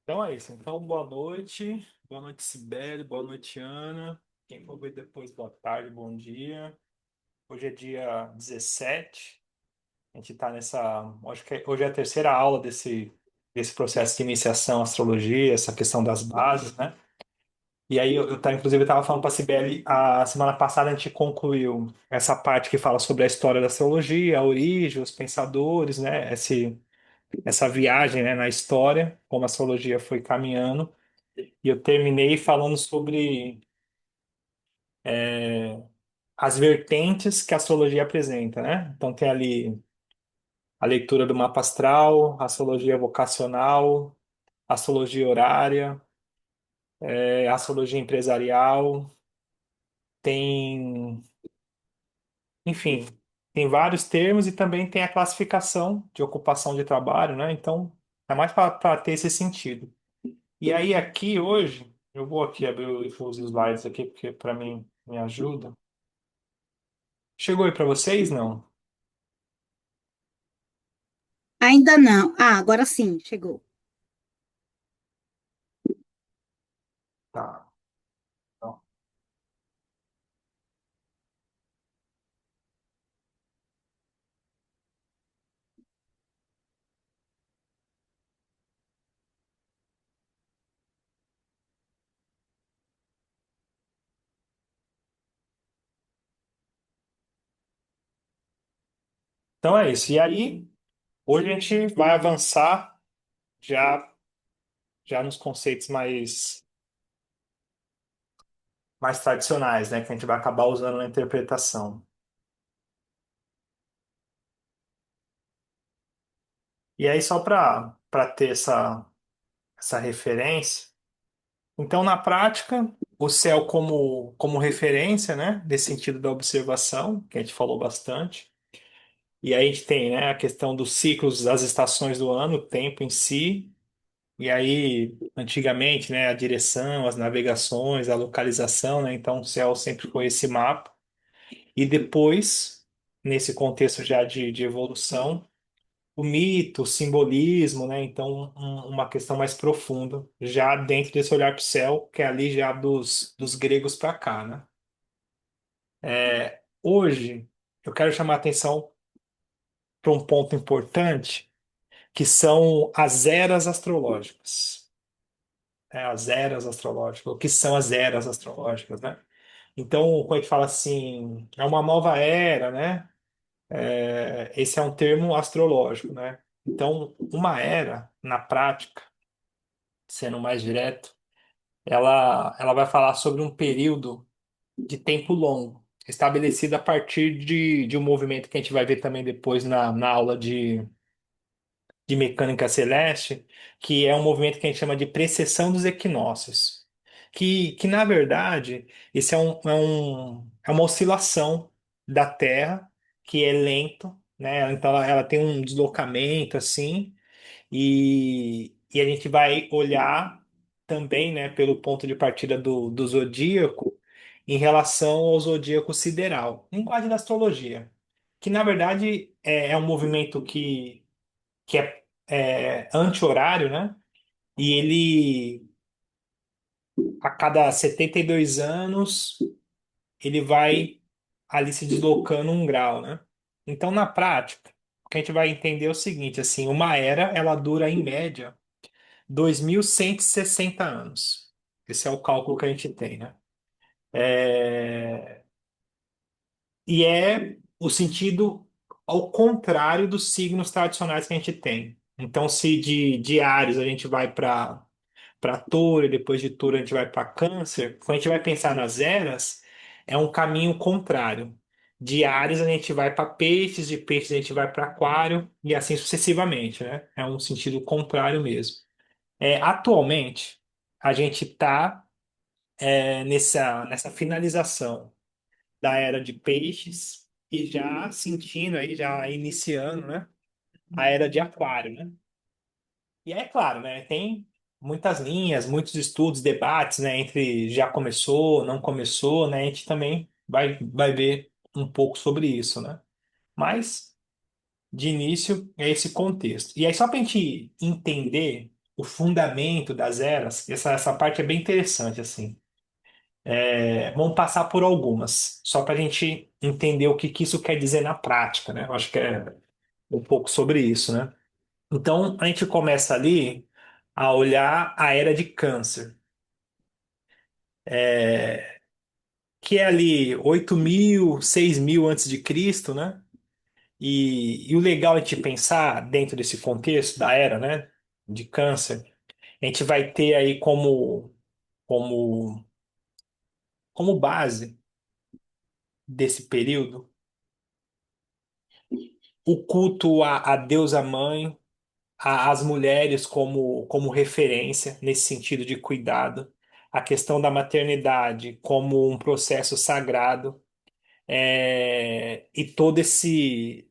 Então é isso. Então, boa noite. Boa noite, Sibeli. Boa noite, Ana. Quem for ver depois, boa tarde, bom dia. Hoje é dia 17. A gente está nessa. Acho que hoje é a terceira aula desse processo de iniciação à astrologia, essa questão das bases, né? E aí, inclusive, eu estava falando para a Sibeli, a semana passada a gente concluiu essa parte que fala sobre a história da astrologia, a origem, os pensadores, né? Essa viagem, né, na história, como a astrologia foi caminhando. E eu terminei falando sobre as vertentes que a astrologia apresenta, né? Então tem ali a leitura do mapa astral, a astrologia vocacional, a astrologia horária, a astrologia empresarial, tem, enfim, tem vários termos e também tem a classificação de ocupação de trabalho, né? Então é mais para ter esse sentido. E aí aqui hoje, eu vou aqui abrir os slides aqui porque para mim me ajuda. Chegou aí para vocês, não? Ainda não. Ah, agora sim, chegou. Tá. Então então é isso. E aí, hoje a gente vai avançar já, já nos conceitos mais tradicionais, né? Que a gente vai acabar usando na interpretação. E aí, só para ter essa referência. Então, na prática, o céu como referência, né? Nesse sentido da observação, que a gente falou bastante. E aí a gente tem, né, a questão dos ciclos das estações do ano, o tempo em si. E aí, antigamente, né, a direção, as navegações, a localização, né, então o céu sempre foi esse mapa. E depois, nesse contexto já de evolução, o mito, o simbolismo, né, então uma questão mais profunda, já dentro desse olhar para o céu, que é ali já dos gregos para cá, né? Hoje, eu quero chamar a atenção para um ponto importante, que são as eras astrológicas. As eras astrológicas, o que são as eras astrológicas, né? Então, quando a gente fala assim, é uma nova era, né? Esse é um termo astrológico, né? Então, uma era, na prática, sendo mais direto, ela vai falar sobre um período de tempo longo, estabelecido a partir de um movimento que a gente vai ver também depois na aula de mecânica celeste, que é um movimento que a gente chama de precessão dos equinócios. Que na verdade, esse é uma oscilação da Terra que é lento, né? Então ela tem um deslocamento assim, e a gente vai olhar também, né, pelo ponto de partida do zodíaco em relação ao zodíaco sideral, linguagem da astrologia, que na verdade é um movimento que é anti-horário, né? E ele, a cada 72 anos, ele vai ali se deslocando um grau, né? Então, na prática, o que a gente vai entender é o seguinte, assim, uma era, ela dura, em média, 2.160 anos. Esse é o cálculo que a gente tem, né? É, E é o sentido ao contrário dos signos tradicionais que a gente tem. Então, se de Áries a gente vai para Touro, e depois de Touro a gente vai para Câncer, quando a gente vai pensar nas eras, é um caminho contrário. De Áries a gente vai para Peixes, de Peixes a gente vai para Aquário, e assim sucessivamente, né? É um sentido contrário mesmo. Atualmente, a gente está nessa finalização da era de Peixes e já sentindo aí, já iniciando, né? A era de Aquário, né? E é claro, né? Tem muitas linhas, muitos estudos, debates, né? Entre já começou, não começou, né? A gente também vai ver um pouco sobre isso, né? Mas, de início, é esse contexto. E aí, só para a gente entender o fundamento das eras, essa parte é bem interessante, assim. Vamos passar por algumas, só para a gente entender o que que isso quer dizer na prática, né? Eu acho que é um pouco sobre isso, né? Então, a gente começa ali a olhar a era de Câncer, que é ali 8.000, 6.000 antes de Cristo, né? E o legal é de pensar dentro desse contexto da era, né, de Câncer, a gente vai ter aí como, como base desse período o culto à deusa mãe, às mulheres como referência nesse sentido de cuidado, a questão da maternidade como um processo sagrado, e todo esse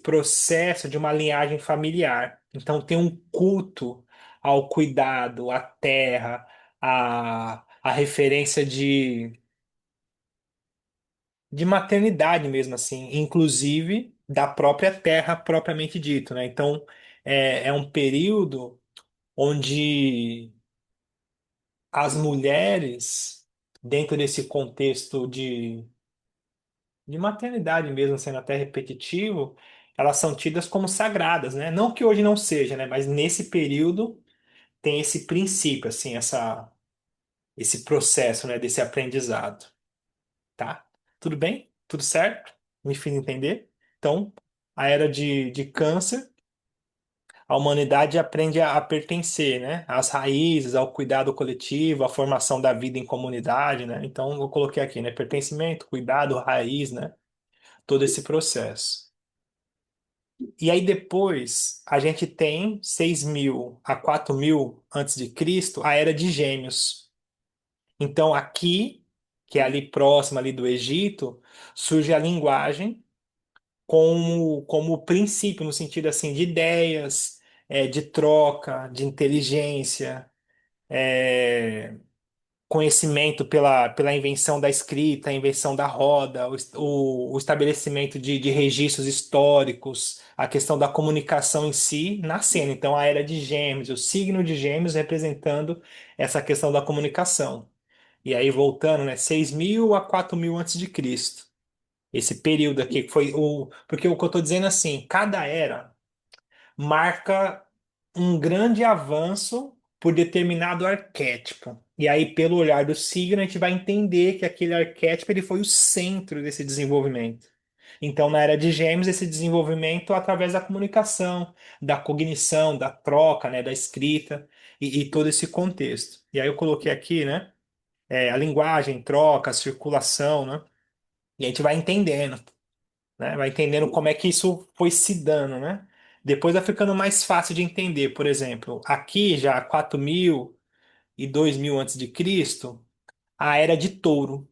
processo de uma linhagem familiar. Então tem um culto ao cuidado, à terra, à referência de maternidade mesmo assim, inclusive da própria terra propriamente dito, né? Então é um período onde as mulheres, dentro desse contexto de maternidade mesmo, sendo até repetitivo, elas são tidas como sagradas, né? Não que hoje não seja, né? Mas nesse período tem esse princípio, assim, esse processo, né? Desse aprendizado, tá? Tudo bem? Tudo certo? Me fiz entender? Então, a era de Câncer, a humanidade aprende a pertencer, né? Às raízes, ao cuidado coletivo, à formação da vida em comunidade, né? Então, eu coloquei aqui, né? Pertencimento, cuidado, raiz, né? Todo esse processo. E aí depois a gente tem 6.000 a 4.000 antes de Cristo, a era de Gêmeos. Então aqui, que é ali próximo ali do Egito, surge a linguagem como princípio, no sentido assim de ideias, de troca, de inteligência, é, conhecimento pela invenção da escrita, a invenção da roda, o estabelecimento de registros históricos, a questão da comunicação em si nascendo. Então, a era de Gêmeos, o signo de Gêmeos representando essa questão da comunicação. E aí, voltando, né, 6.000 a 4.000 antes de Cristo. Esse período aqui que foi o. Porque o que eu estou dizendo é assim, cada era marca um grande avanço por determinado arquétipo. E aí, pelo olhar do signo, a gente vai entender que aquele arquétipo ele foi o centro desse desenvolvimento. Então, na era de Gêmeos, esse desenvolvimento através da comunicação, da cognição, da troca, né, da escrita e todo esse contexto. E aí eu coloquei aqui, né, a linguagem, troca, circulação, né, e a gente vai entendendo, né? Vai entendendo como é que isso foi se dando, né? Depois vai ficando mais fácil de entender. Por exemplo, aqui já 4.000 e 2.000 antes de Cristo, a era de Touro.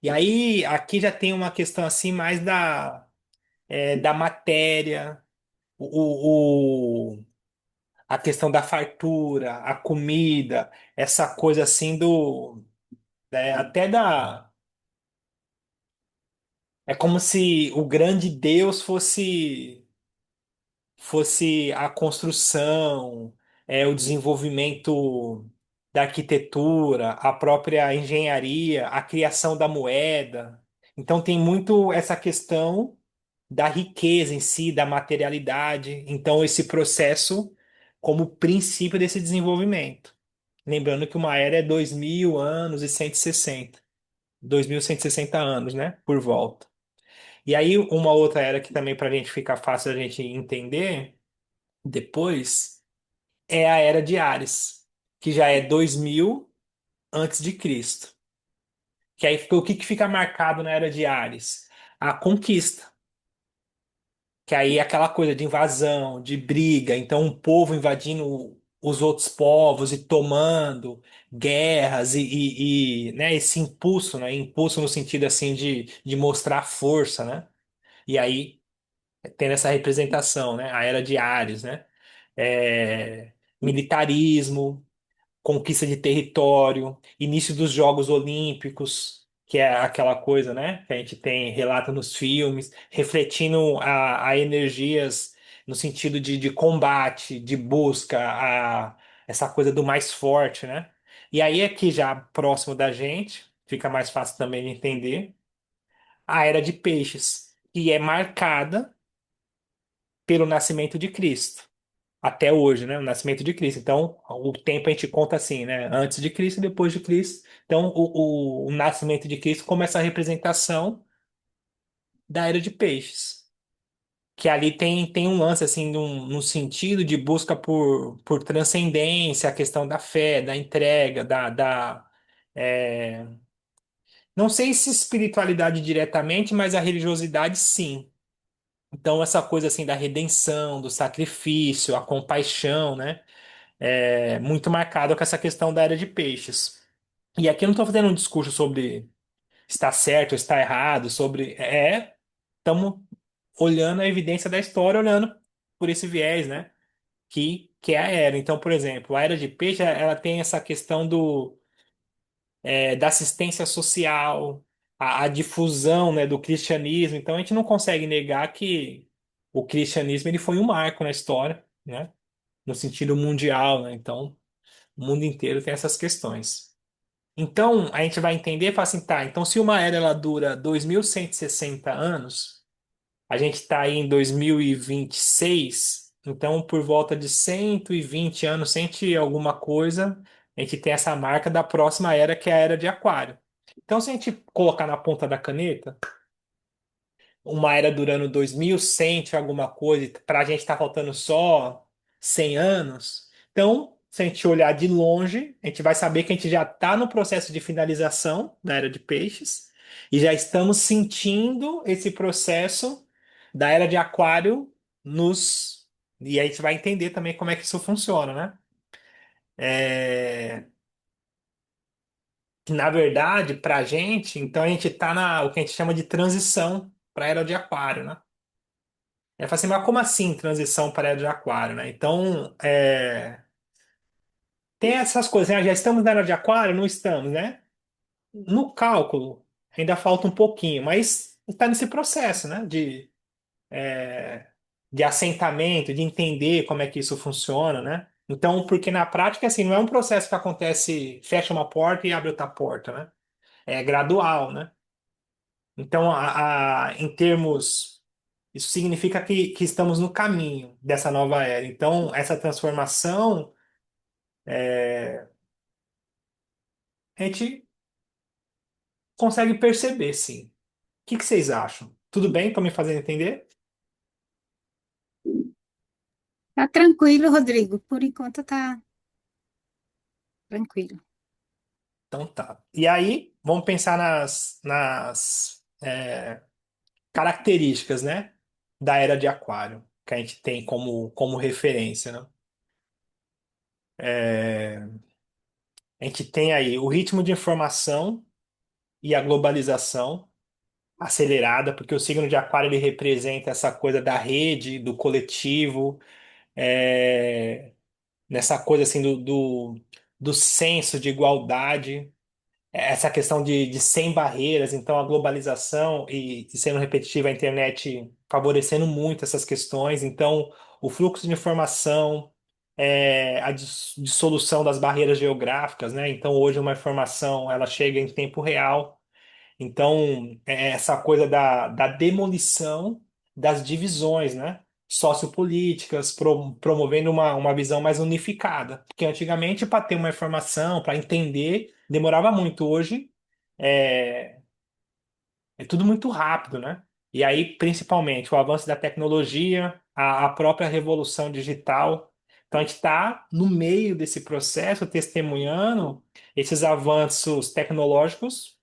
E aí aqui já tem uma questão assim mais da matéria, a questão da fartura, a comida, essa coisa assim até da. É como se o grande Deus fosse a construção, o desenvolvimento da arquitetura, a própria engenharia, a criação da moeda. Então tem muito essa questão da riqueza em si, da materialidade. Então esse processo como princípio desse desenvolvimento. Lembrando que uma era é 2.000 anos e 160. 2.160 anos, né? Por volta. E aí, uma outra era que também, para a gente ficar fácil a gente entender, depois é a era de Ares, que já é 2.000 antes de Cristo. Que aí o que que fica marcado na era de Ares? A conquista. Que aí é aquela coisa de invasão, de briga, então um povo invadindo os outros povos e tomando guerras né, esse impulso, né, impulso no sentido assim de mostrar força, né? E aí tendo essa representação, né, a era de Ares, né? Militarismo, conquista de território, início dos Jogos Olímpicos, que é aquela coisa, né, que a gente tem relata nos filmes, refletindo a energias no sentido de combate, de busca, essa coisa do mais forte, né? E aí aqui já próximo da gente, fica mais fácil também de entender, a era de peixes, que é marcada pelo nascimento de Cristo. Até hoje, né? O nascimento de Cristo. Então, o tempo a gente conta assim, né? Antes de Cristo e depois de Cristo. Então, o nascimento de Cristo como essa representação da era de peixes. Que ali tem um lance, assim, num sentido de busca por transcendência, a questão da fé, da entrega, é, não sei se espiritualidade diretamente, mas a religiosidade sim. Então, essa coisa assim da redenção, do sacrifício, a compaixão, né? É muito marcado com essa questão da era de peixes. E aqui eu não estou fazendo um discurso sobre está certo ou está errado, sobre. Estamos olhando a evidência da história, olhando por esse viés, né? Que é a era. Então, por exemplo, a era de peixe, ela tem essa questão da assistência social, a difusão, né, do cristianismo. Então, a gente não consegue negar que o cristianismo ele foi um marco na história, né? No sentido mundial, né? Então, o mundo inteiro tem essas questões. Então, a gente vai entender e falar assim, tá, então se uma era ela dura 2160 anos, a gente está aí em 2026, então por volta de 120 anos, 100 e alguma coisa, a gente tem essa marca da próxima era, que é a era de Aquário. Então, se a gente colocar na ponta da caneta, uma era durando 2100 e alguma coisa, para a gente está faltando só 100 anos. Então, se a gente olhar de longe, a gente vai saber que a gente já está no processo de finalização da era de peixes e já estamos sentindo esse processo da era de aquário nos. E aí a gente vai entender também como é que isso funciona, né? Que na verdade, para a gente, então a gente está na o que a gente chama de transição para a era de aquário, né? É fala assim, mas como assim transição para a era de aquário, né? Então, tem essas coisas, né? Já estamos na era de aquário? Não estamos, né? No cálculo, ainda falta um pouquinho, mas está nesse processo, né? De assentamento, de entender como é que isso funciona, né? Então, porque na prática, assim, não é um processo que acontece, fecha uma porta e abre outra porta, né? É gradual, né? Então, em termos. Isso significa que estamos no caminho dessa nova era. Então, essa transformação, a gente consegue perceber, sim. O que vocês acham? Tudo bem? Estão me fazendo entender? Tá tranquilo, Rodrigo. Por enquanto tá tranquilo. Então tá. E aí, vamos pensar nas características, né, da era de Aquário, que a gente tem como referência, né? É, a gente tem aí o ritmo de informação e a globalização acelerada, porque o signo de Aquário ele representa essa coisa da rede, do coletivo, nessa coisa assim do senso de igualdade, essa questão de sem barreiras, então a globalização e sendo repetitiva a internet favorecendo muito essas questões, então o fluxo de informação, a dissolução das barreiras geográficas, né? Então hoje uma informação ela chega em tempo real. Então, essa coisa da demolição das divisões, né? Sociopolíticas, promovendo uma visão mais unificada. Porque antigamente, para ter uma informação, para entender, demorava muito. Hoje, é, é tudo muito rápido, né? E aí, principalmente, o avanço da tecnologia, a própria revolução digital. Então, a gente está no meio desse processo, testemunhando esses avanços tecnológicos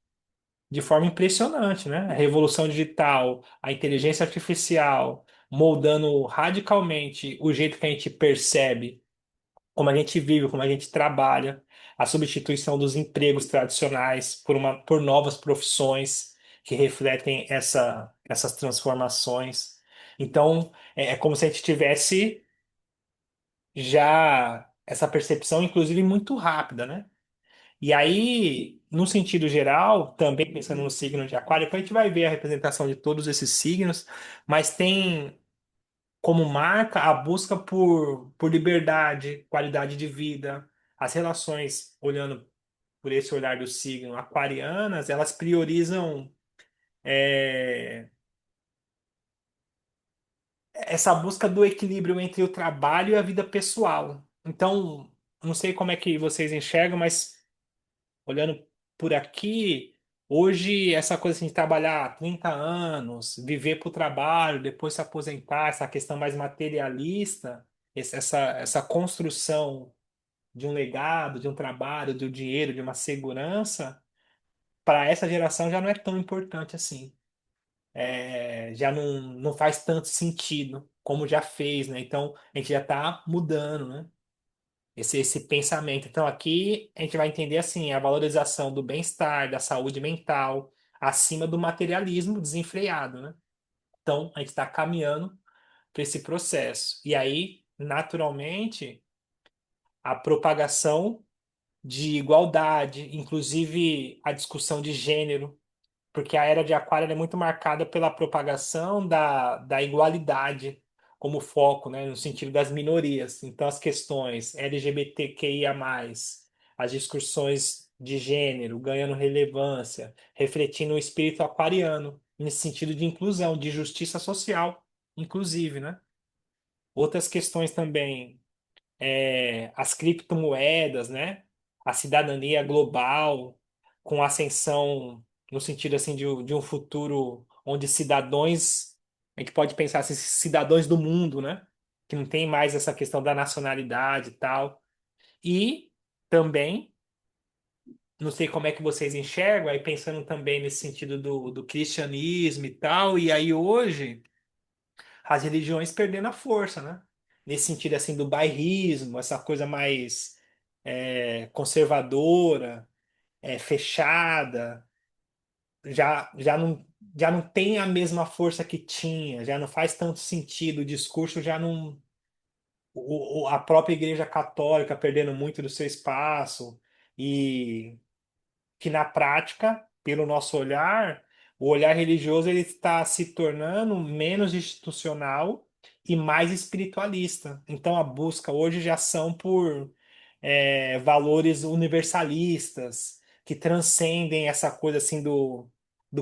de forma impressionante, né? A revolução digital, a inteligência artificial, moldando radicalmente o jeito que a gente percebe, como a gente vive, como a gente trabalha, a substituição dos empregos tradicionais por novas profissões que refletem essas transformações. Então, é como se a gente tivesse já essa percepção, inclusive, muito rápida, né? E aí, no sentido geral, também pensando no signo de Aquário, depois a gente vai ver a representação de todos esses signos, mas tem como marca a busca por liberdade, qualidade de vida, as relações, olhando por esse olhar do signo aquarianas, elas priorizam é, essa busca do equilíbrio entre o trabalho e a vida pessoal. Então, não sei como é que vocês enxergam, mas olhando por aqui, hoje essa coisa assim, de trabalhar 30 anos, viver para o trabalho, depois se aposentar, essa questão mais materialista, essa construção de um legado, de um trabalho, de um dinheiro, de uma segurança, para essa geração já não é tão importante assim. Já não faz tanto sentido como já fez, né? Então a gente já está mudando, né? Esse pensamento. Então, aqui a gente vai entender assim a valorização do bem-estar, da saúde mental, acima do materialismo desenfreado, né? Então, a gente está caminhando para esse processo. E aí, naturalmente, a propagação de igualdade, inclusive a discussão de gênero, porque a era de Aquário ela é muito marcada pela propagação da igualdade como foco, né, no sentido das minorias. Então, as questões LGBTQIA+, as discussões de gênero ganhando relevância, refletindo o espírito aquariano, nesse sentido de inclusão, de justiça social, inclusive, né? Outras questões também as criptomoedas, né? A cidadania global, com ascensão no sentido assim de um futuro onde cidadãos, a gente pode pensar assim, cidadãos do mundo, né? Que não tem mais essa questão da nacionalidade e tal. E também, não sei como é que vocês enxergam, aí pensando também nesse sentido do cristianismo e tal, e aí hoje as religiões perdendo a força, né? Nesse sentido assim do bairrismo, essa coisa mais conservadora, fechada, já não tem a mesma força que tinha, já não faz tanto sentido, o discurso já não. A própria Igreja Católica perdendo muito do seu espaço, e que na prática, pelo nosso olhar, o olhar religioso ele está se tornando menos institucional e mais espiritualista. Então a busca hoje já são por valores universalistas que transcendem essa coisa assim do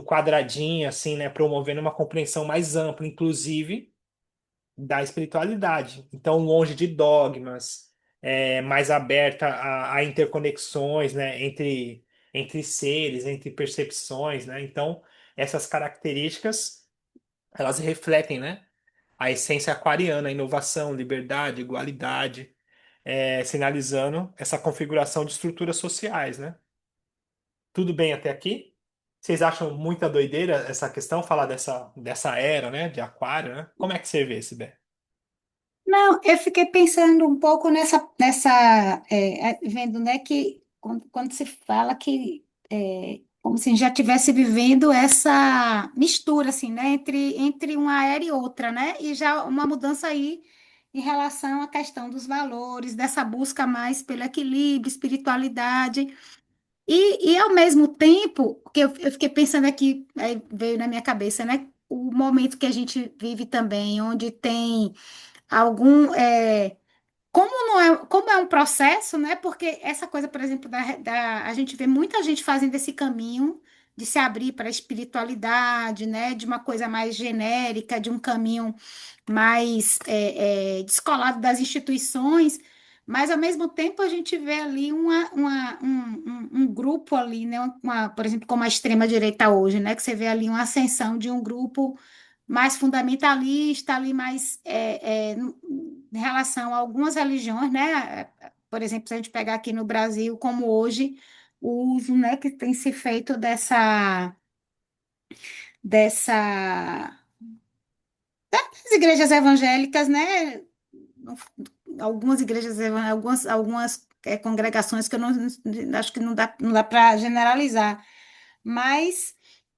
quadradinho, assim, né, promovendo uma compreensão mais ampla, inclusive da espiritualidade. Então, longe de dogmas, mais aberta a interconexões, né, entre seres, entre percepções, né? Então, essas características, elas refletem, né, a essência aquariana, a inovação, liberdade, igualdade, sinalizando essa configuração de estruturas sociais, né? Tudo bem até aqui? Vocês acham muita doideira essa questão, falar dessa era, né, de aquário, né? Como é que você vê, Sibé? Não, eu fiquei pensando um pouco vendo, né, que quando se fala que como se já estivesse vivendo essa mistura, assim, né, entre uma era e outra, né, e já uma mudança aí em relação à questão dos valores, dessa busca mais pelo equilíbrio, espiritualidade, e ao mesmo tempo, que eu fiquei pensando aqui, aí veio na minha cabeça, né, o momento que a gente vive também, onde tem algum como é um processo, né? Porque essa coisa, por exemplo, a gente vê muita gente fazendo esse caminho de se abrir para a espiritualidade, né? De uma coisa mais genérica, de um caminho mais descolado das instituições, mas ao mesmo tempo a gente vê ali um grupo ali, né? Por exemplo, como a extrema-direita hoje, né? Que você vê ali uma ascensão de um grupo mais fundamentalista, ali mais em relação a algumas religiões, né? Por exemplo, se a gente pegar aqui no Brasil, como hoje, o uso, né, que tem se feito dessa das igrejas evangélicas, né? Algumas igrejas, algumas congregações que eu não acho que não dá para generalizar, mas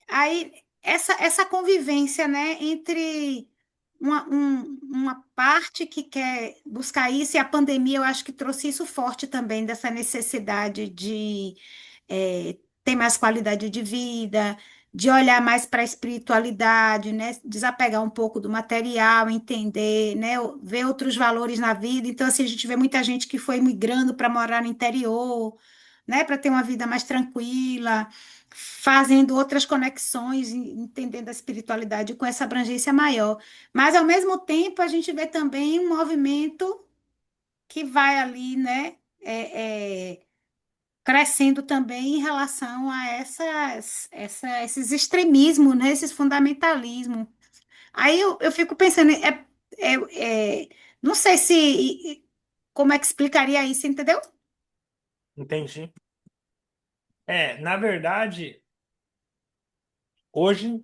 aí essa convivência, né, entre uma parte que quer buscar isso, e a pandemia eu acho que trouxe isso forte também, dessa necessidade de ter mais qualidade de vida, de olhar mais para a espiritualidade, né? Desapegar um pouco do material, entender, né? Ver outros valores na vida. Então, assim, a gente vê muita gente que foi migrando para morar no interior, né? Para ter uma vida mais tranquila, fazendo outras conexões, entendendo a espiritualidade com essa abrangência maior. Mas, ao mesmo tempo, a gente vê também um movimento que vai ali, né? Crescendo também em relação a esses extremismos, né? Esses fundamentalismos. Aí eu fico pensando, não sei se como é que explicaria isso, entendeu? Entendi. Na verdade, hoje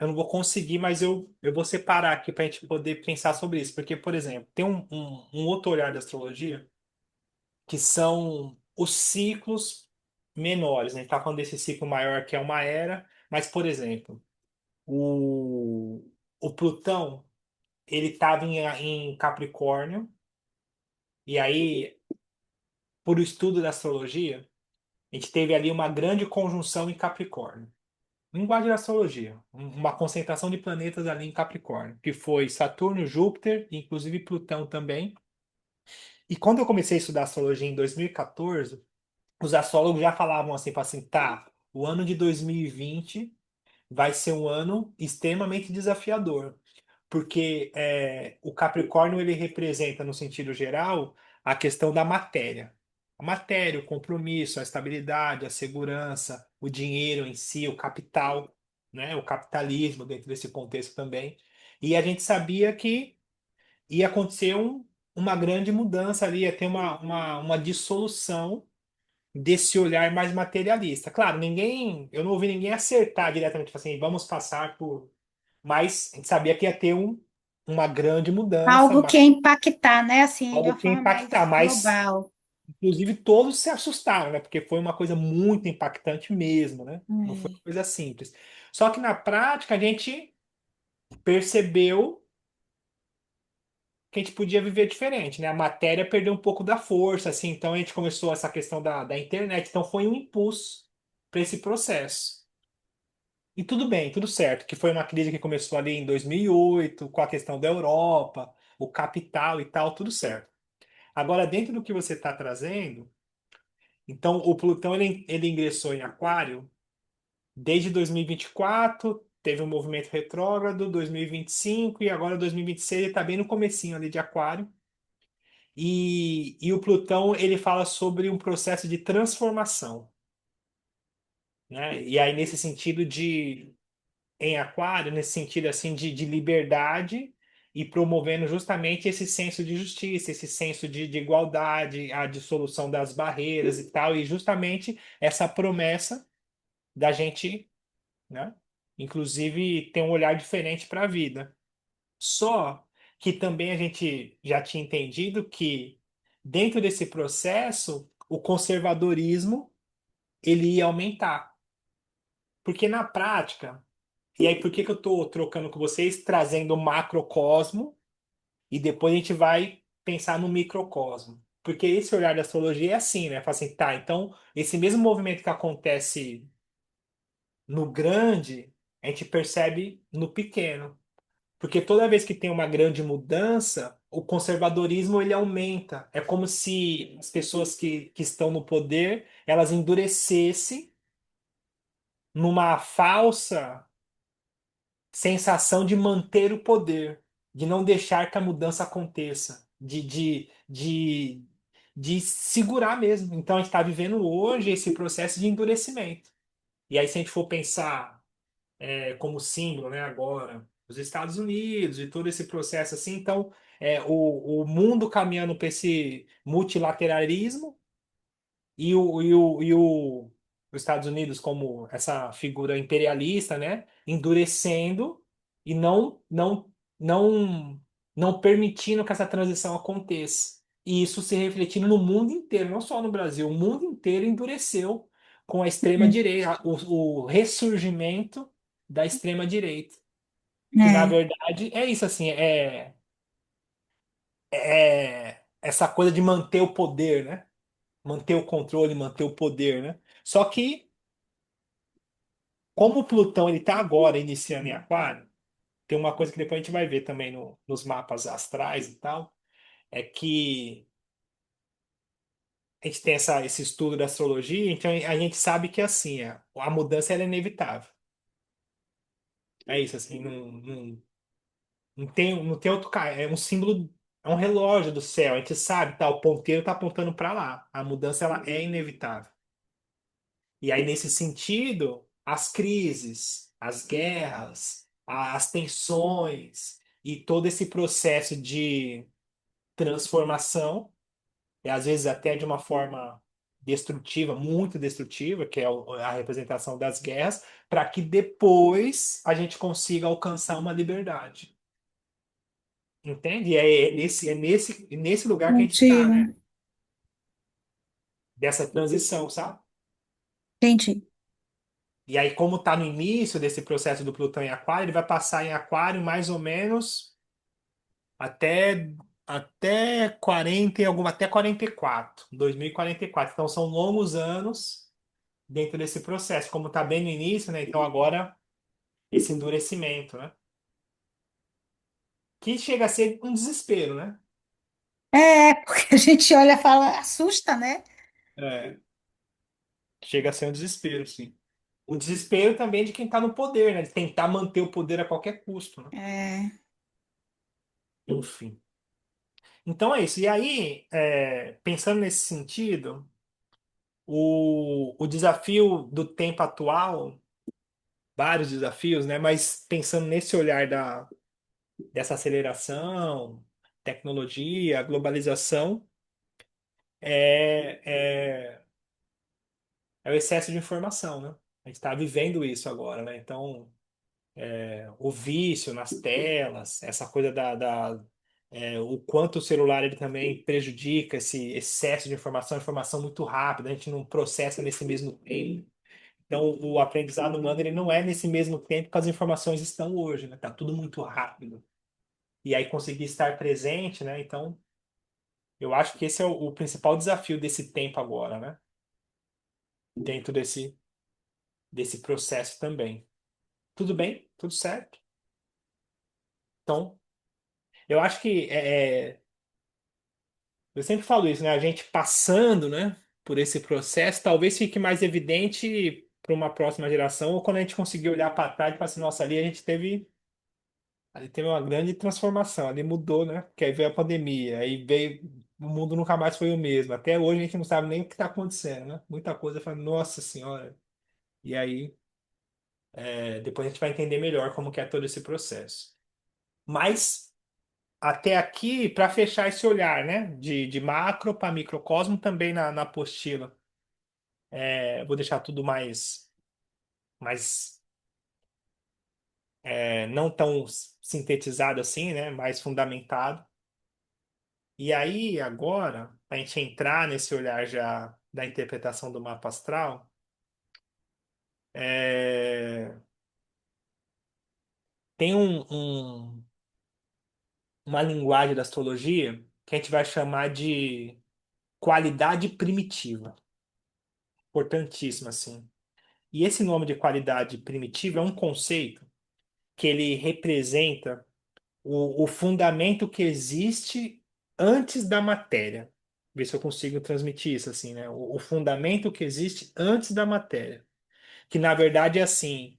eu não vou conseguir, mas eu vou separar aqui para a gente poder pensar sobre isso. Porque, por exemplo, tem um outro olhar da astrologia que são os ciclos menores, né? A gente está falando desse ciclo maior que é uma era, mas, por exemplo, o Plutão, ele estava em Capricórnio, e aí, por estudo da astrologia, a gente teve ali uma grande conjunção em Capricórnio. Linguagem da astrologia, uma concentração de planetas ali em Capricórnio, que foi Saturno, Júpiter, inclusive Plutão também. E quando eu comecei a estudar astrologia em 2014, os astrólogos já falavam assim, falavam assim, tá, o ano de 2020 vai ser um ano extremamente desafiador, porque o Capricórnio ele representa, no sentido geral, a questão da matéria. A matéria, o compromisso, a estabilidade, a segurança, o dinheiro em si, o capital, né? O capitalismo dentro desse contexto também. E a gente sabia que ia acontecer uma grande mudança ali, ia ter uma dissolução desse olhar mais materialista. Claro, eu não ouvi ninguém acertar diretamente, tipo assim, vamos passar por. Mas a gente sabia que ia ter uma grande mudança, Algo que ia impactar, né? Assim, de algo uma que ia forma impactar, mais mas global. inclusive todos se assustaram, né? Porque foi uma coisa muito impactante mesmo, né? Não foi É. uma coisa simples. Só que na prática a gente percebeu que a gente podia viver diferente, né? A matéria perdeu um pouco da força, assim, então a gente começou essa questão da internet, então foi um impulso para esse processo. E tudo bem, tudo certo, que foi uma crise que começou ali em 2008, com a questão da Europa, o capital e tal, tudo certo. Agora, dentro do que você está trazendo, então o Plutão ele ingressou em Aquário desde 2024, teve um movimento retrógrado, 2025 e agora 2026 ele está bem no comecinho ali de Aquário. E o Plutão ele fala sobre um processo de transformação, né? E aí nesse sentido de em Aquário, nesse sentido assim de liberdade e promovendo justamente esse senso de justiça, esse senso de igualdade, a dissolução das barreiras e tal, e justamente essa promessa da gente, né, inclusive ter um olhar diferente para a vida. Só que também a gente já tinha entendido que dentro desse processo o conservadorismo ele ia aumentar, porque na prática. E aí, por que que eu estou trocando com vocês, trazendo o macrocosmo e depois a gente vai pensar no microcosmo? Porque esse olhar da astrologia é assim, né? Fala assim, tá, então esse mesmo movimento que acontece no grande, a gente percebe no pequeno. Porque toda vez que tem uma grande mudança, o conservadorismo ele aumenta. É como se as pessoas que estão no poder, elas endurecessem numa falsa sensação de manter o poder, de não deixar que a mudança aconteça, de segurar mesmo. Então a gente está vivendo hoje esse processo de endurecimento. E aí, se a gente for pensar como símbolo, né, agora, os Estados Unidos e todo esse processo assim, então o mundo caminhando para esse multilateralismo os Estados Unidos como essa figura imperialista, né, endurecendo e não permitindo que essa transição aconteça. E isso se refletindo no mundo inteiro, não só no Brasil, o mundo inteiro endureceu com a extrema direita, o ressurgimento da extrema direita, que na É. verdade é isso assim, essa coisa de manter o poder, né? Manter o controle, manter o poder, né? Só que como o Plutão ele está agora iniciando em Aquário, tem uma coisa que depois a gente vai ver também nos mapas astrais e tal, é que a gente tem esse estudo da astrologia, então a gente sabe que assim, a mudança ela é inevitável. É isso, assim, não tem outro cara, é um símbolo, é um relógio do céu, a gente sabe, tá, o ponteiro está apontando para lá. A mudança ela é inevitável. E aí, nesse sentido, as crises, as guerras, as tensões e todo esse processo de transformação, e às vezes até de uma forma destrutiva, muito destrutiva, que é a representação das guerras, para que depois a gente consiga alcançar uma liberdade. Entende? E é nesse lugar que a gente está, Contigo. né? Dessa transição, sabe? Entendi. E aí, como está no início desse processo do Plutão em Aquário, ele vai passar em Aquário mais ou menos até, até 40 e alguma, até 44, 2044. Então, são longos anos dentro desse processo. Como está bem no início, né? Então, agora, esse endurecimento, né? Que chega a ser um desespero, né? É, porque a gente olha e fala, assusta, né? É, chega a ser um desespero, sim. Um desespero também de quem está no poder, né? De tentar manter o poder a qualquer custo, né? É, Enfim. Então é isso. E aí, pensando nesse sentido, o desafio do tempo atual, vários desafios, né? Mas pensando nesse olhar dessa aceleração, tecnologia, globalização, é, é, é o excesso de informação, né? A gente está vivendo isso agora, né? Então, o vício nas telas, essa coisa o quanto o celular ele também prejudica esse excesso de informação muito rápida, a gente não processa nesse mesmo tempo. Então, o aprendizado humano ele não é nesse mesmo tempo que as informações estão hoje, né? Tá tudo muito rápido. E aí conseguir estar presente, né? Então, eu acho que esse é o principal desafio desse tempo agora, né? Dentro desse processo também. Tudo bem? Tudo certo? Então, eu acho que eu sempre falo isso, né? A gente passando, né, por esse processo, talvez fique mais evidente para uma próxima geração, ou quando a gente conseguir olhar para trás e falar assim, nossa, ali teve uma grande transformação, ali mudou, né? Porque aí veio a pandemia, aí veio, o mundo nunca mais foi o mesmo. Até hoje a gente não sabe nem o que está acontecendo, né? Muita coisa, fala, nossa senhora. E aí, depois a gente vai entender melhor como que é todo esse processo. Mas até aqui, para fechar esse olhar, né, de macro para microcosmo, também na apostila. Vou deixar tudo mais não tão sintetizado assim, né, mais fundamentado. E aí, agora, para a gente entrar nesse olhar já da interpretação do mapa astral, é, tem uma linguagem da astrologia que a gente vai chamar de qualidade primitiva. Importantíssimo, assim. E esse nome de qualidade primitiva é um conceito que ele representa o fundamento que existe antes da matéria. Ver se eu consigo transmitir isso assim, né? O fundamento que existe antes da matéria. Que na verdade é assim: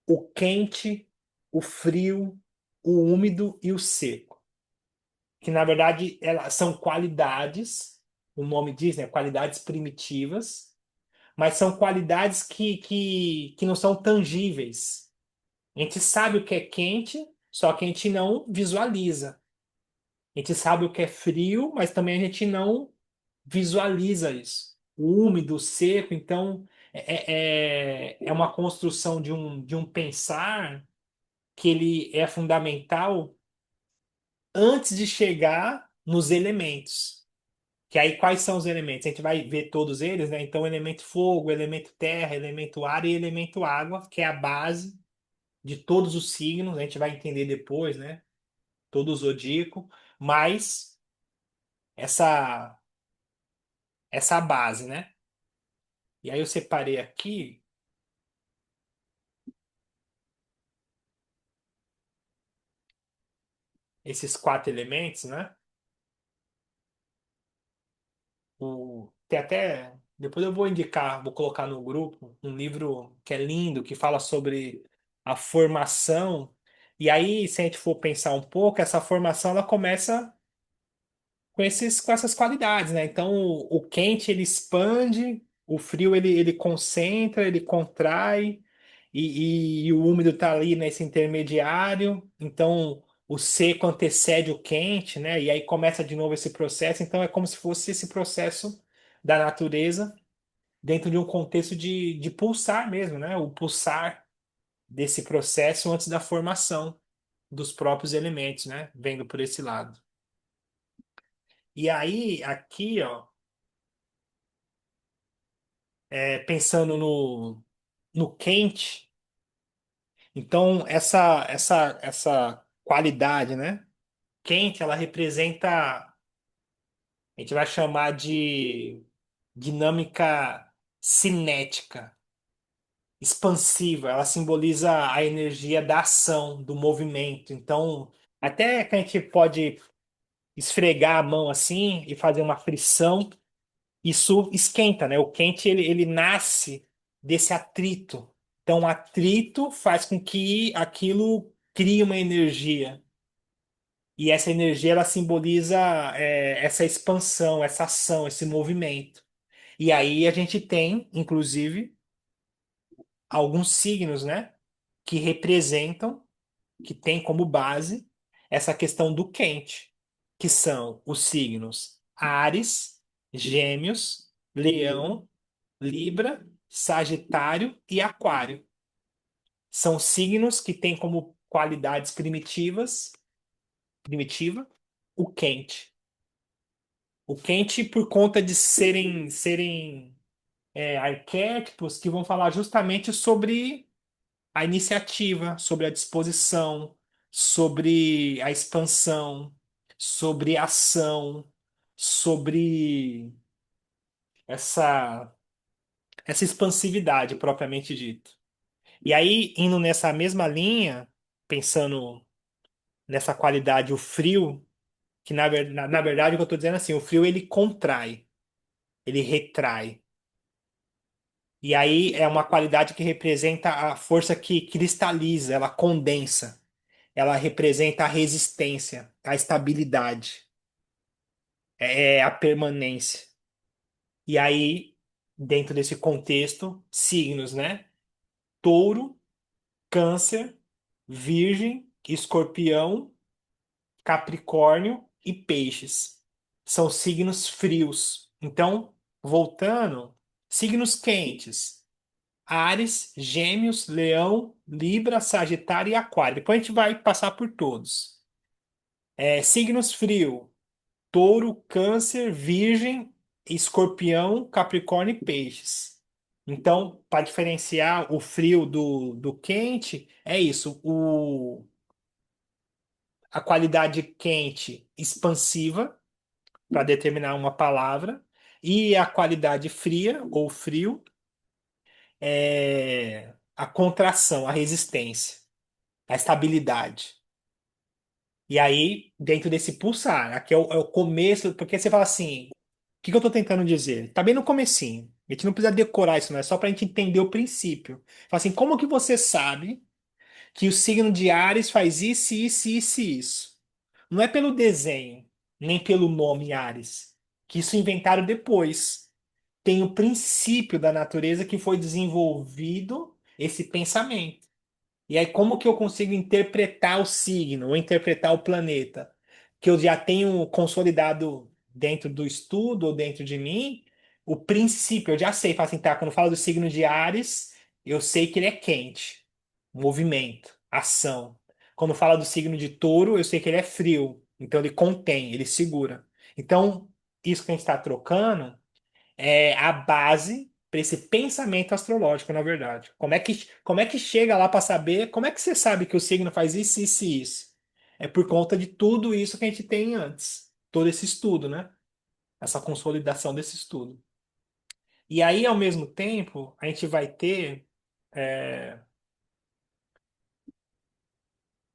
o quente, o frio, o úmido e o seco. Que na verdade elas são qualidades, o nome diz, né? Qualidades primitivas, mas são qualidades que não são tangíveis. A gente sabe o que é quente, só que a gente não visualiza. A gente sabe o que é frio, mas também a gente não visualiza isso. O úmido, o seco, então é uma construção de um pensar que ele é fundamental antes de chegar nos elementos. Que aí quais são os elementos? A gente vai ver todos eles, né? Então, elemento fogo, elemento terra, elemento ar e elemento água, que é a base de todos os signos. A gente vai entender depois, né? Todo o zodíaco, mas essa base, né? E aí eu separei aqui, esses quatro elementos, né? Tem até. Depois eu vou indicar, vou colocar no grupo um livro que é lindo, que fala sobre a formação. E aí, se a gente for pensar um pouco, essa formação ela começa com essas qualidades, né? Então, o quente ele expande, o frio ele concentra, ele contrai, e o úmido está ali nesse intermediário. Então, o seco antecede o quente, né? E aí começa de novo esse processo. Então, é como se fosse esse processo da natureza dentro de um contexto de pulsar mesmo, né? O pulsar desse processo antes da formação dos próprios elementos, né? Vendo por esse lado. E aí, aqui, ó. Pensando no quente, então essa qualidade, né? Quente, ela representa, a gente vai chamar de dinâmica cinética, expansiva. Ela simboliza a energia da ação, do movimento. Então, até que a gente pode esfregar a mão assim e fazer uma frição. Isso esquenta, né? O quente ele nasce desse atrito. Então, o atrito faz com que aquilo crie uma energia. E essa energia ela simboliza essa expansão, essa ação, esse movimento. E aí a gente tem, inclusive, alguns signos, né? Que representam, que tem como base essa questão do quente, que são os signos Áries, Gêmeos, Leão, Libra, Sagitário e Aquário. São signos que têm como qualidades primitiva, o quente. O quente por conta de serem arquétipos que vão falar justamente sobre a iniciativa, sobre a disposição, sobre a expansão, sobre a ação, sobre essa, essa expansividade propriamente dita. E aí, indo nessa mesma linha, pensando nessa qualidade, o frio, que na verdade o que eu estou dizendo é assim, o frio ele contrai, ele retrai. E aí é uma qualidade que representa a força que cristaliza, ela condensa. Ela representa a resistência, a estabilidade, a permanência. E aí, dentro desse contexto, signos, né? Touro, Câncer, Virgem, Escorpião, Capricórnio e Peixes. São signos frios. Então, voltando, signos quentes: Áries, Gêmeos, Leão, Libra, Sagitário e Aquário. Depois a gente vai passar por todos. Signos frios: Touro, Câncer, Virgem, Escorpião, Capricórnio e Peixes. Então, para diferenciar o frio do quente, é isso. A qualidade quente expansiva, para determinar uma palavra, e a qualidade fria ou frio é a contração, a resistência, a estabilidade. E aí, dentro desse pulsar, aqui é o começo, porque você fala assim, o que que eu estou tentando dizer? Tá bem no comecinho. A gente não precisa decorar isso, não é só para a gente entender o princípio. Fala assim, como que você sabe que o signo de Áries faz isso, isso, isso e isso? Não é pelo desenho, nem pelo nome Ares, que isso inventaram depois. Tem o princípio da natureza que foi desenvolvido esse pensamento. E aí, como que eu consigo interpretar o signo, ou interpretar o planeta? Que eu já tenho consolidado dentro do estudo, ou dentro de mim, o princípio, eu já sei, falo assim, tá, quando eu falo do signo de Áries, eu sei que ele é quente, movimento, ação. Quando fala do signo de Touro, eu sei que ele é frio, então ele contém, ele segura. Então, isso que a gente está trocando é a base para esse pensamento astrológico, na verdade. Como é que chega lá para saber? Como é que você sabe que o signo faz isso, isso e isso? É por conta de tudo isso que a gente tem antes. Todo esse estudo, né? Essa consolidação desse estudo. E aí, ao mesmo tempo, a gente vai ter é,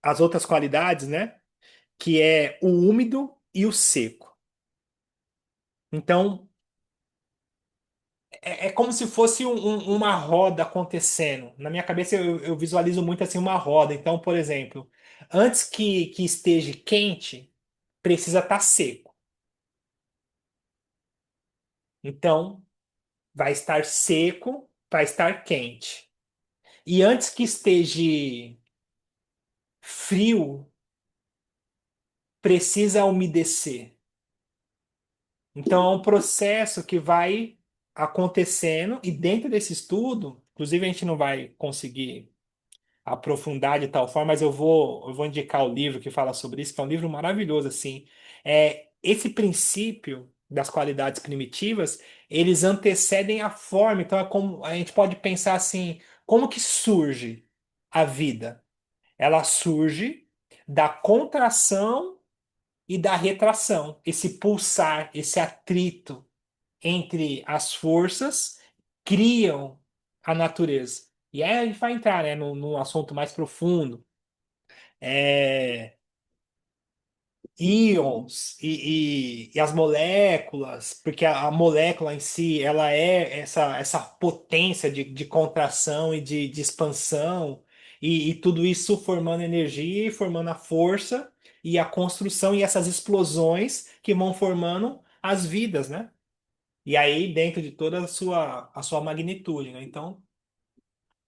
as outras qualidades, né? que é o úmido e o seco. Então, é como se fosse uma roda acontecendo. Na minha cabeça, eu visualizo muito assim uma roda. Então, por exemplo, antes que esteja quente, precisa estar seco. Então, vai estar seco para estar quente. E antes que esteja frio, precisa umedecer. Então, é um processo que vai acontecendo, e dentro desse estudo, inclusive a gente não vai conseguir aprofundar de tal forma, mas eu vou indicar o livro que fala sobre isso, que é um livro maravilhoso, assim. Esse princípio das qualidades primitivas, eles antecedem a forma. Então, é como a gente pode pensar assim, como que surge a vida? Ela surge da contração e da retração, esse pulsar, esse atrito entre as forças criam a natureza. E aí a gente vai entrar, né, num assunto mais profundo. É, íons e as moléculas, porque a molécula em si, ela é essa potência de contração e de expansão, e tudo isso formando energia e formando a força e a construção e essas explosões que vão formando as vidas, né? E aí, dentro de toda a sua magnitude, né? Então,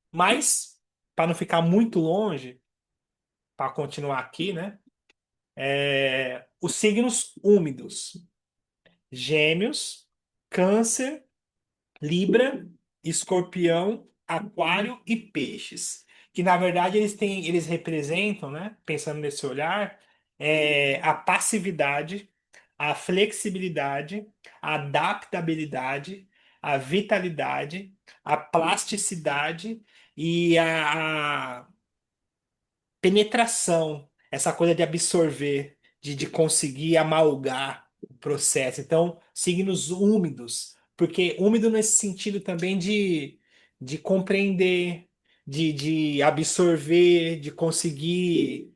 mas, para não ficar muito longe, para continuar aqui, né? Os signos úmidos: Gêmeos, Câncer, Libra, Escorpião, Aquário e Peixes. Que na verdade eles representam, né? Pensando nesse olhar, a passividade, a flexibilidade, a adaptabilidade, a vitalidade, a plasticidade e a penetração, essa coisa de absorver, de conseguir amalgar o processo. Então, signos úmidos, porque úmido nesse sentido também de compreender, de absorver, de conseguir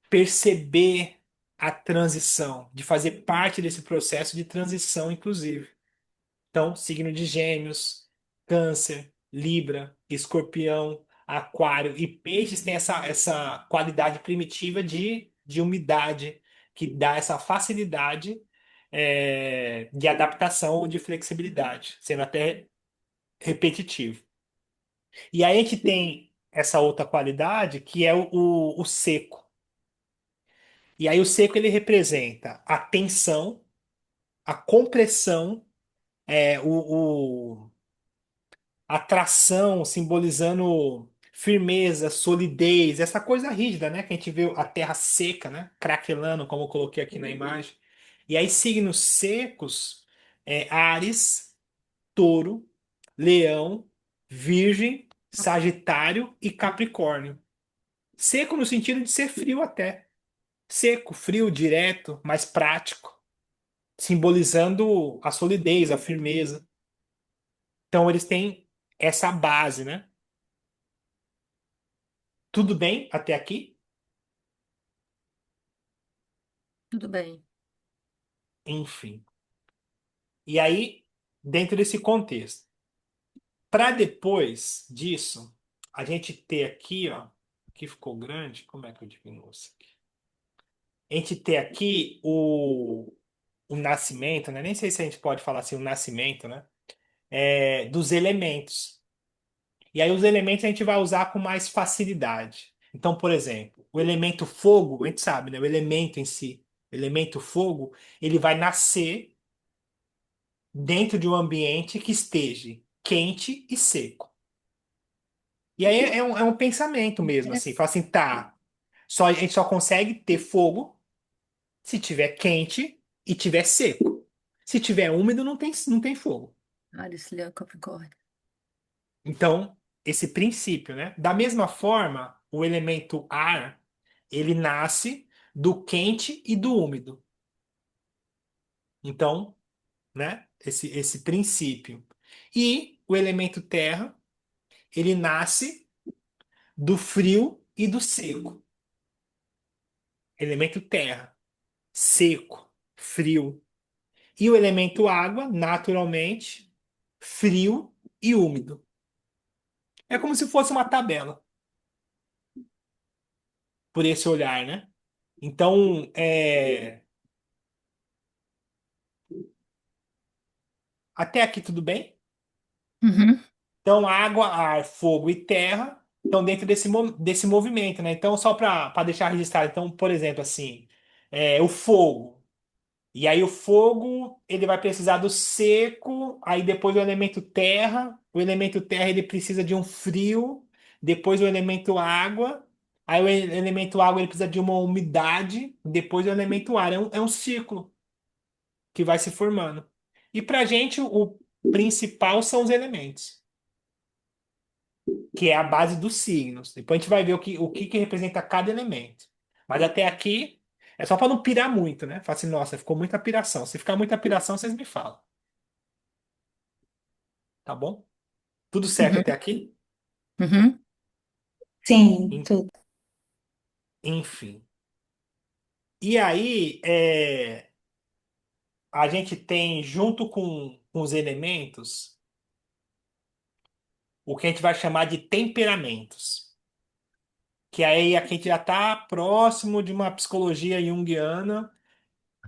perceber a transição, de fazer parte desse processo de transição, inclusive. Então, signo de Gêmeos, Câncer, Libra, Escorpião, Aquário e Peixes tem essa qualidade primitiva de umidade, que dá essa facilidade de adaptação ou de flexibilidade, sendo até repetitivo. E aí a gente tem essa outra qualidade que é o seco. E aí o seco ele representa a tensão, a compressão, atração, simbolizando firmeza, solidez, essa coisa rígida, né? Que a gente vê a terra seca, né? Craquelando, como eu coloquei aqui na imagem. E aí, signos secos, Áries, Touro, Leão, Virgem, Sagitário e Capricórnio. Seco no sentido de ser frio até. Seco, frio, direto, mais prático, simbolizando a solidez, a firmeza. Então, eles têm essa base, né? Tudo bem até aqui? Tudo bem. Enfim. E aí, dentro desse contexto, para depois disso, a gente ter aqui, ó, aqui ficou grande, como é que eu diminuo isso aqui? A gente ter aqui o nascimento, né? Nem sei se a gente pode falar assim, o nascimento, né? Dos elementos. E aí os elementos a gente vai usar com mais facilidade. Então, por exemplo, o elemento fogo, a gente sabe, né? O elemento em si, o elemento fogo, ele vai nascer dentro de um ambiente que esteja quente e seco. E aí é um pensamento mesmo, assim, fala assim, tá, a gente só consegue ter fogo se tiver quente e tiver seco. Se tiver úmido, não tem fogo. Ares, Leão, Capricórnio. Então, esse princípio, né? Da mesma forma, o elemento ar, ele nasce do quente e do úmido. Então, né? Esse princípio. E o elemento terra, ele nasce do frio e do seco. elemento terra, seco, frio. E o elemento água, naturalmente, frio e úmido. É como se fosse uma tabela, por esse olhar, né? Então, até aqui tudo bem? Uhum. Então, água, ar, fogo e terra estão dentro desse movimento, né? Então, só para deixar registrado, então, por exemplo, assim, o fogo. E aí o fogo, ele vai precisar do seco, aí depois o elemento terra, o elemento terra ele precisa de um frio, depois o elemento água, aí o elemento água ele precisa de uma umidade, depois o elemento ar. É um ciclo que vai se formando. E para gente o principal são os elementos, que é a base dos signos. Depois a gente vai ver o que representa cada elemento. Mas até aqui é só para não pirar muito, né? Fala assim, nossa, ficou muita piração. Se ficar muita piração, vocês me falam. Tá bom? Tudo certo Uhum. até aqui? Uhum. Sim, En- tudo. Enfim. E aí, a gente tem, junto com os elementos, o que a gente vai chamar de temperamentos. Que aí a gente já está próximo de uma psicologia junguiana,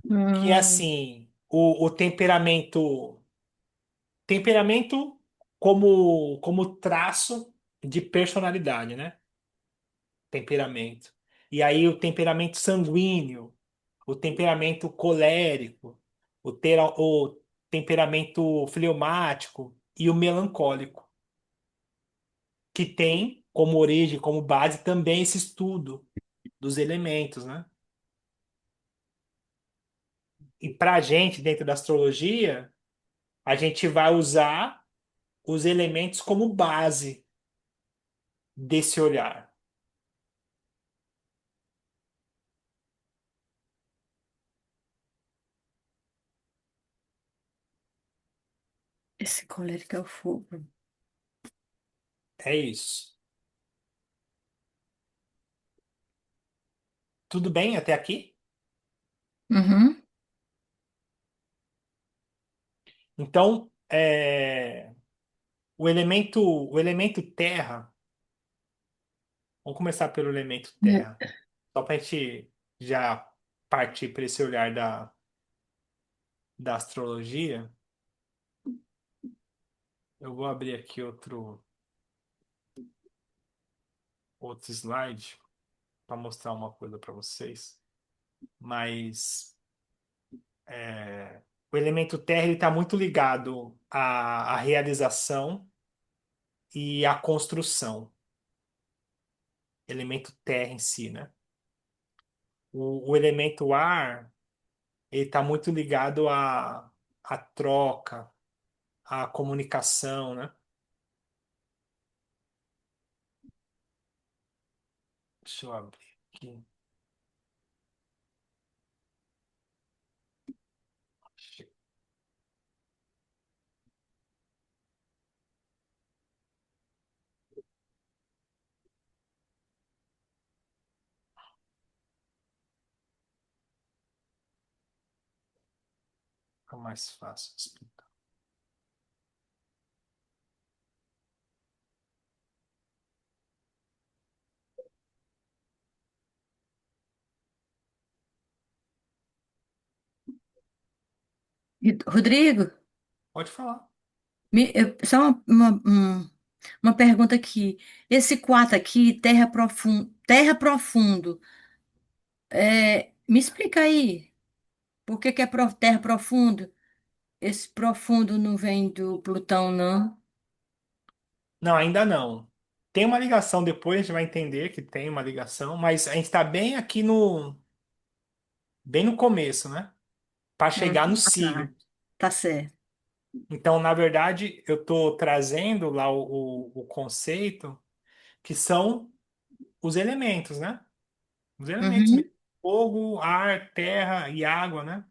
que é Hum. assim, o temperamento. Temperamento como traço de personalidade, né? Temperamento. E aí o temperamento sanguíneo, o temperamento colérico, o temperamento fleumático e o melancólico, que tem como origem, como base também esse estudo dos elementos, né? E para a gente, dentro da astrologia, a gente vai usar os elementos como base desse olhar. Esse colérico é o fogo. É isso. Tudo bem até aqui? Uhum. Então, o elemento terra, vamos começar pelo elemento terra, só para a gente já partir para esse olhar da astrologia. Eu vou abrir aqui outro slide para mostrar uma coisa para vocês. Mas o elemento terra está muito ligado à realização e à construção. Elemento terra em si, né? O elemento ar ele está muito ligado à troca, à comunicação, né? Deixa eu abrir aqui. Fica mais fácil de explicar. Rodrigo, Pode falar. só uma pergunta aqui. Esse quarto aqui, terra profundo, me explica aí, por que que é terra profundo? Esse profundo não vem do Plutão, não? Não, ainda não. Tem uma ligação depois, a gente vai entender que tem uma ligação, mas a gente está bem no começo, né? Para chegar no Tá, signo. tá certo. Então, na verdade, eu estou trazendo lá o conceito que são os elementos, né? Os elementos Uhum, mesmo. Fogo, ar, terra e água, né?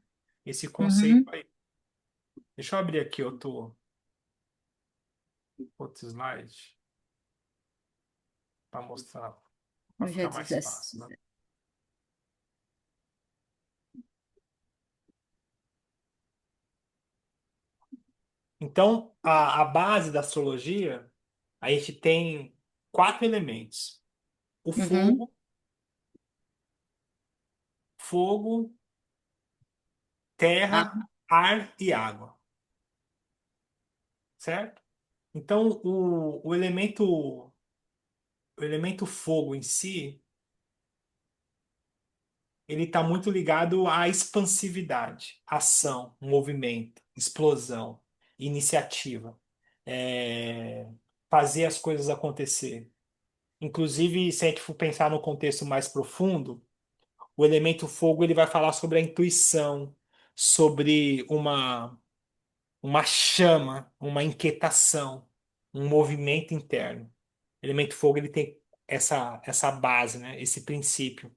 Esse conceito uhum. aí. Deixa eu abrir aqui outro slide para mostrar, para Hoje é ficar mais 17. fácil, né? Então, a base da astrologia, a gente tem quatro elementos: o Uhum. fogo, Ah, terra, ar e água, certo? Então, o elemento fogo em si, ele está muito ligado à expansividade, ação, movimento, explosão, iniciativa, é, fazer as coisas acontecer. Inclusive, se a gente for pensar no contexto mais profundo, o elemento fogo ele vai falar sobre a intuição, sobre uma chama, uma inquietação, um movimento interno. O elemento fogo ele tem essa base, né? Esse princípio,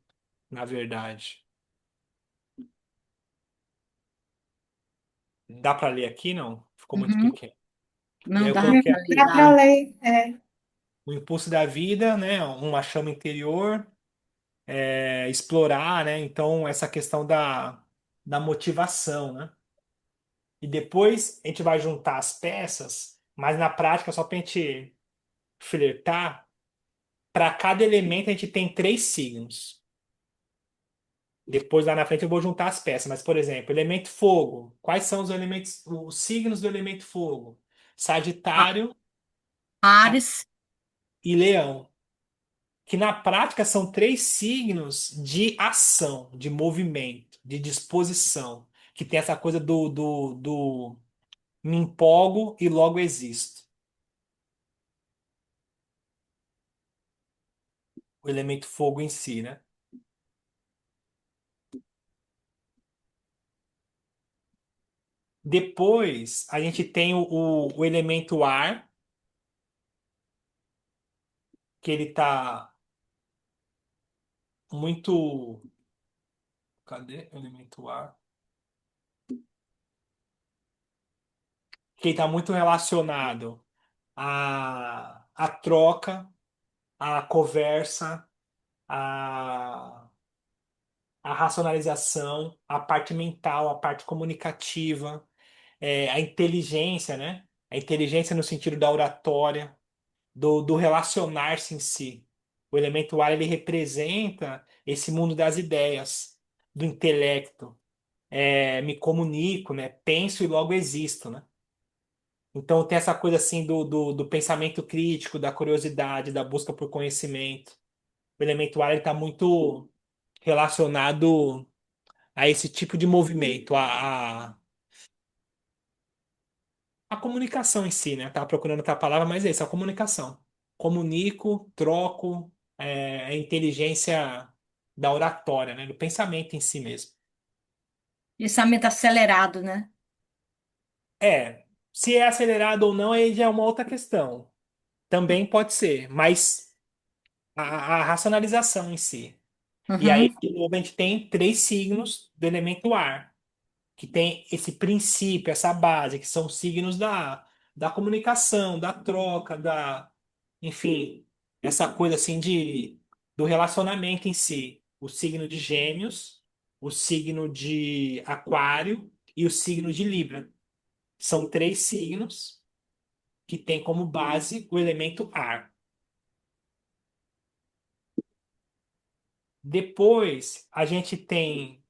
na verdade. Dá para ler aqui? Não? Ficou muito uhum. pequeno. E aí Não eu dava coloquei para aqui Dá para ligar. ler. É. o impulso da vida, né? Uma chama interior, explorar, né? Então, essa questão da motivação, né? E depois a gente vai juntar as peças, mas na prática, só para a gente flertar, para cada elemento a gente tem três signos. Depois lá na frente eu vou juntar as peças, mas por exemplo, elemento fogo. Quais são os elementos, os signos do elemento fogo? A- Sagitário Ares. e Leão, que na prática são três signos de ação, de movimento, de disposição, que tem essa coisa do me empolgo e logo existo. O elemento fogo em si, né? Depois a gente tem o elemento ar, que ele tá muito. Cadê o elemento ar? Que ele tá muito relacionado à troca, à conversa, à, à racionalização, à parte mental, à parte comunicativa, a inteligência, né? A inteligência no sentido da oratória, do relacionar-se em si. O elemento ar ele representa esse mundo das ideias, do intelecto. Me comunico, né? Penso e logo existo, né? Então tem essa coisa assim do pensamento crítico, da curiosidade, da busca por conhecimento. O elemento ar está muito relacionado a esse tipo de movimento, a comunicação em si, né? Tava procurando outra palavra, mas é isso, a comunicação. Comunico, troco, a inteligência da oratória, né? Do pensamento em si mesmo. Pensamento acelerado, né? É, se é acelerado ou não, aí já é uma outra questão. Também pode ser, mas a racionalização em si. E aí, Uhum. de novo, a gente tem três signos do elemento ar, que tem esse princípio, essa base, que são signos da comunicação, da troca, enfim, essa coisa assim do relacionamento em si. O signo de Gêmeos, o signo de Aquário e o signo de Libra. São três signos que têm como base o elemento ar. Depois, a gente tem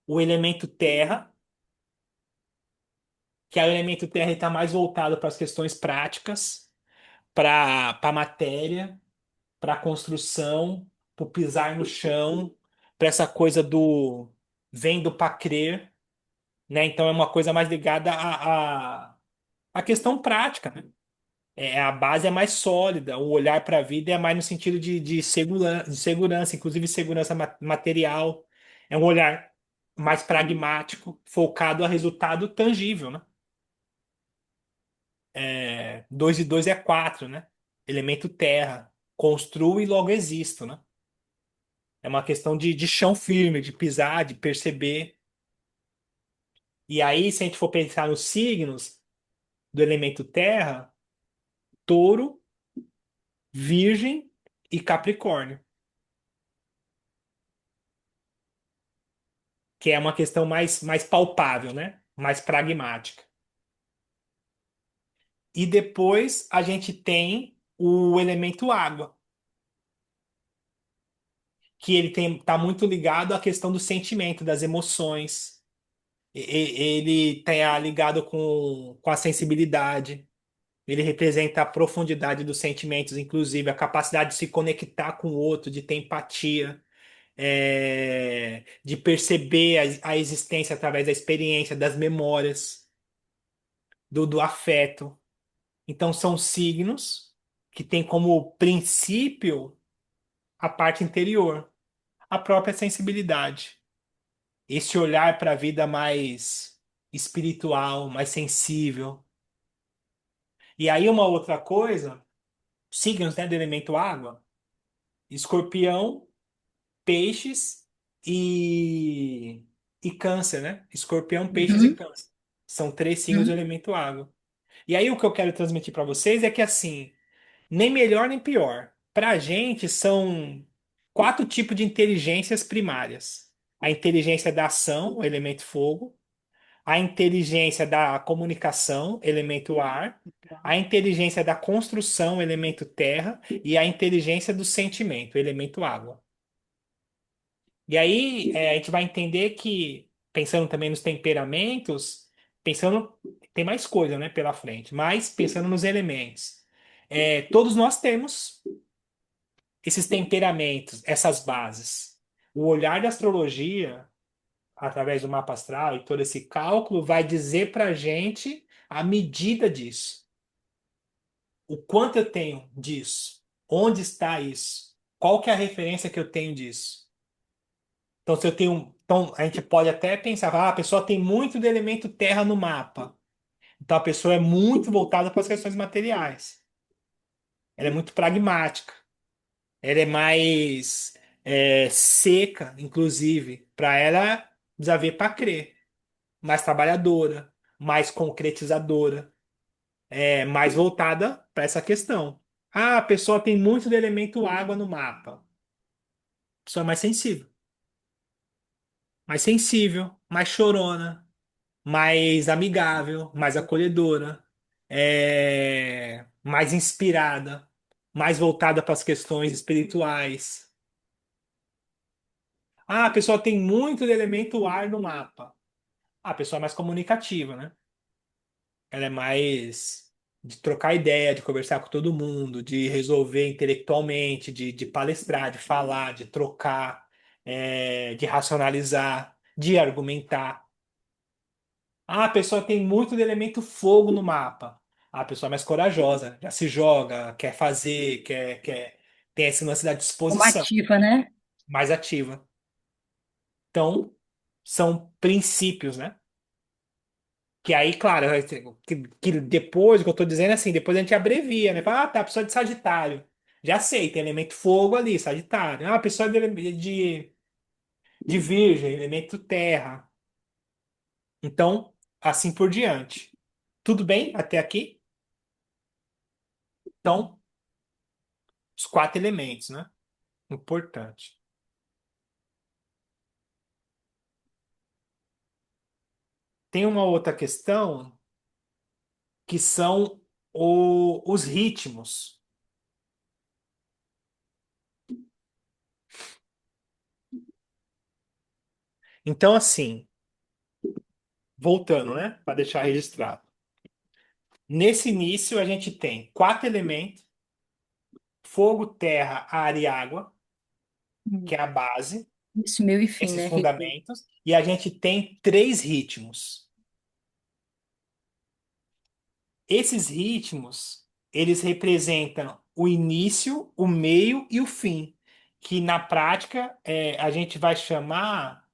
o elemento terra, que é o elemento terra está mais voltado para as questões práticas, para a matéria, para a construção, para o pisar no chão, para essa coisa do vendo para crer, né? Então é uma coisa mais ligada à questão prática, né? A base é mais sólida, o olhar para a vida é mais no sentido de segurança, inclusive segurança material. É um olhar mais pragmático, focado a resultado tangível, né? 2 e 2 é 4, né? Elemento terra. Construo e logo existo, né? É uma questão de chão firme, de pisar, de perceber. E aí, se a gente for pensar nos signos do elemento terra, touro, virgem e capricórnio, que é uma questão mais palpável, né? Mais pragmática. E depois a gente tem o elemento água, que ele tem tá muito ligado à questão do sentimento, das emoções. Ele está ligado com a sensibilidade. Ele representa a profundidade dos sentimentos, inclusive a capacidade de se conectar com o outro, de ter empatia, de perceber a existência através da experiência, das memórias, do afeto. Então, são signos que têm como princípio a parte interior, a própria sensibilidade, esse olhar para a vida mais espiritual, mais sensível. E aí, uma outra coisa, signos, né, do elemento água, escorpião, peixes e, e câncer, né? Escorpião, peixes e Uhum, câncer. São três signos do uhum, elemento água. E aí, o que eu quero transmitir para vocês é que, assim, nem melhor nem pior. Para a gente, são quatro tipos de inteligências primárias: a inteligência da ação, o elemento fogo, a inteligência da comunicação, elemento ar, a inteligência da construção, elemento terra, e a inteligência do sentimento, elemento água. E aí, a gente vai entender que, pensando também nos temperamentos, pensando, tem mais coisa, né, pela frente, mas pensando nos elementos. Todos nós temos esses temperamentos, essas bases. O olhar da astrologia, através do mapa astral e todo esse cálculo, vai dizer para a gente a medida disso. O quanto eu tenho disso? Onde está isso? Qual que é a referência que eu tenho disso? Então, se eu tenho, então a gente pode até pensar, a pessoa tem muito do elemento terra no mapa. Então, a pessoa é muito voltada para as questões materiais. Ela é muito pragmática. Ela é mais seca, inclusive. Para ela, precisa ver para crer. Mais trabalhadora, mais concretizadora, mais voltada para essa questão. Ah, a pessoa tem muito do elemento água no mapa. A pessoa é mais sensível, mais chorona, mais amigável, mais acolhedora, mais inspirada, mais voltada para as questões espirituais. Ah, a pessoa tem muito do elemento ar no mapa. Ah, a pessoa é mais comunicativa, né? Ela é mais de trocar ideia, de conversar com todo mundo, de resolver intelectualmente, de palestrar, de falar, de trocar, de racionalizar, de argumentar. Ah, a pessoa tem muito do elemento fogo no mapa. Ah, a pessoa é mais corajosa, já se joga, quer fazer, tem esse lance da como disposição, ativa, né? mais ativa. Então, são princípios, né? Que aí, claro, que depois, o que eu tô dizendo é assim, depois a gente abrevia, né? Fala, ah, tá, pessoa de Sagitário. Já sei, tem elemento fogo ali, Sagitário. Ah, pessoa de Virgem, elemento terra. Então, assim por diante. Tudo bem até aqui? Então, os quatro elementos, né? Importante. Tem uma outra questão que são os ritmos. Então, assim, voltando, né? Para deixar registrado. Nesse início, a gente tem quatro elementos: fogo, terra, ar e água, que Hum. é a base, Isso, meio e fim, esses né? fundamentos, e a gente tem três ritmos. Esses ritmos, eles representam o início, o meio e o fim, que na prática a gente vai chamar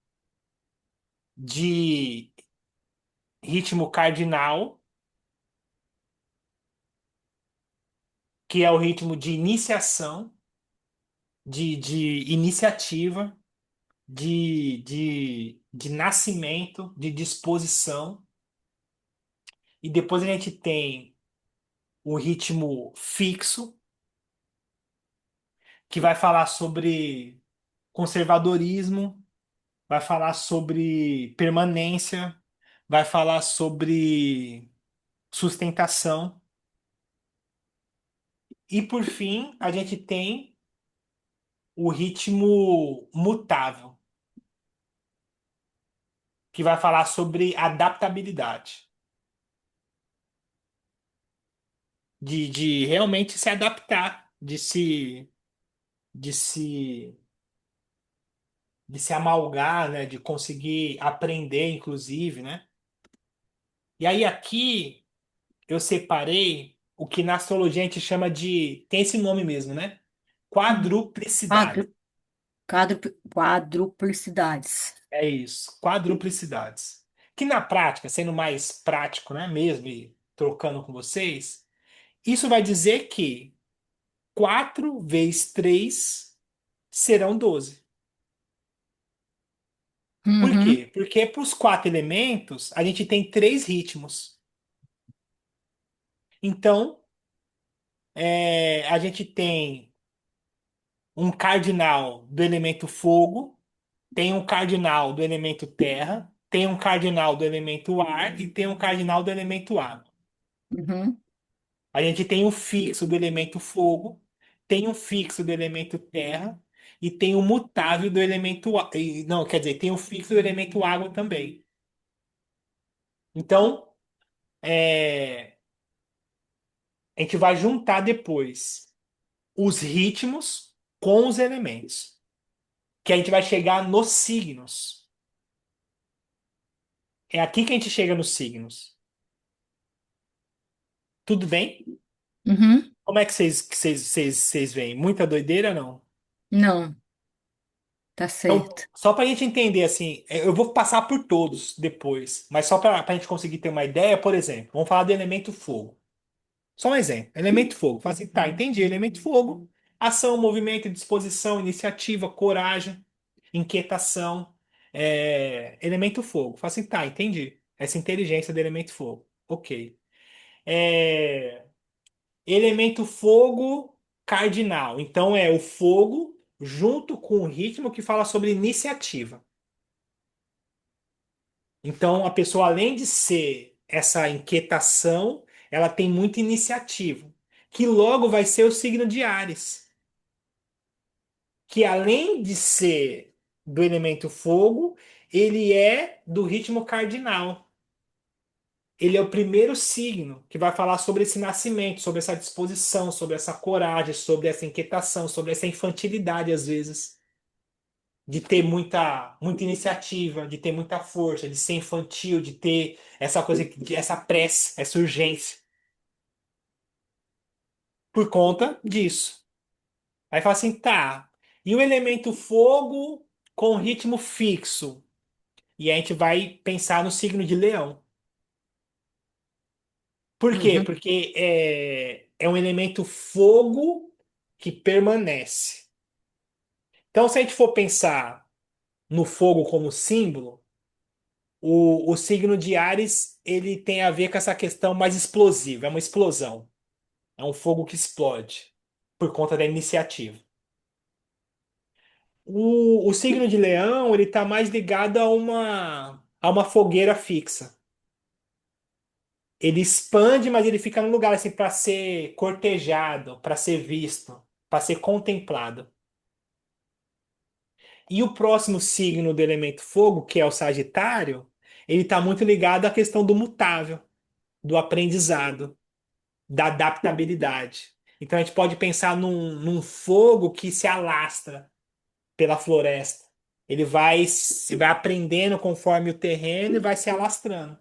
de ritmo cardinal, que é o ritmo de iniciação, de iniciativa, de nascimento, de disposição. E depois a gente tem o ritmo fixo, que vai falar sobre conservadorismo, vai falar sobre permanência, vai falar sobre sustentação. E por fim, a gente tem o ritmo mutável, que vai falar sobre adaptabilidade, de realmente se adaptar, de se, de se amalgar, né? De conseguir aprender, inclusive, né? E aí aqui eu separei o que na astrologia a gente chama de, tem esse nome mesmo, né? Quadruplicidade. Quadru, quadruplicidades. É isso, quadruplicidades. Que na prática, sendo mais prático, né, mesmo, e trocando com vocês, isso vai dizer que 4 vezes 3 serão 12. Por Uhum, quê? Porque para os quatro elementos, a gente tem três ritmos. Então, a gente tem um cardinal do elemento fogo, tem um cardinal do elemento terra, tem um cardinal do elemento ar e tem um cardinal do elemento água. uhum, A gente tem o fixo do elemento fogo, tem o fixo do elemento terra e tem o mutável do elemento não, quer dizer, tem o fixo do elemento água também. Então, a gente vai juntar depois os ritmos com os elementos, que a gente vai chegar nos signos. É aqui que a gente chega nos signos. Tudo bem? uhum. Como é que vocês veem? Muita doideira, não? Não, tá Então, certo. só para a gente entender, assim, eu vou passar por todos depois, mas só para a gente conseguir ter uma ideia, por exemplo, vamos falar do elemento fogo. Só um exemplo, elemento fogo. Fala assim, tá, entendi, elemento fogo, ação, movimento, disposição, iniciativa, coragem, inquietação, elemento fogo. Fala assim, tá, entendi. Essa inteligência do elemento fogo. Ok. É, elemento fogo cardinal. Então é o fogo junto com o ritmo que fala sobre iniciativa. Então, a pessoa, além de ser essa inquietação, ela tem muita iniciativa, que logo vai ser o signo de Áries, que além de ser do elemento fogo, ele é do ritmo cardinal. Ele é o primeiro signo que vai falar sobre esse nascimento, sobre essa disposição, sobre essa coragem, sobre essa inquietação, sobre essa infantilidade, às vezes, de ter muita iniciativa, de ter muita força, de ser infantil, de ter essa coisa, essa pressa, essa urgência, por conta disso. Aí fala assim, tá. E o elemento fogo com ritmo fixo? E a gente vai pensar no signo de Leão. Por quê? Uhum, Porque é um elemento fogo que permanece. Então, se a gente for pensar no fogo como símbolo, o signo de Áries, ele tem a ver com essa questão mais explosiva, é uma explosão, é um fogo que explode por conta da iniciativa. O signo de Leão, ele está mais ligado a uma fogueira fixa. Ele expande, mas ele fica no lugar assim para ser cortejado, para ser visto, para ser contemplado. E o próximo signo do elemento fogo, que é o Sagitário, ele está muito ligado à questão do mutável, do aprendizado, da adaptabilidade. Então a gente pode pensar num fogo que se alastra pela floresta. Ele vai aprendendo conforme o terreno e vai se alastrando.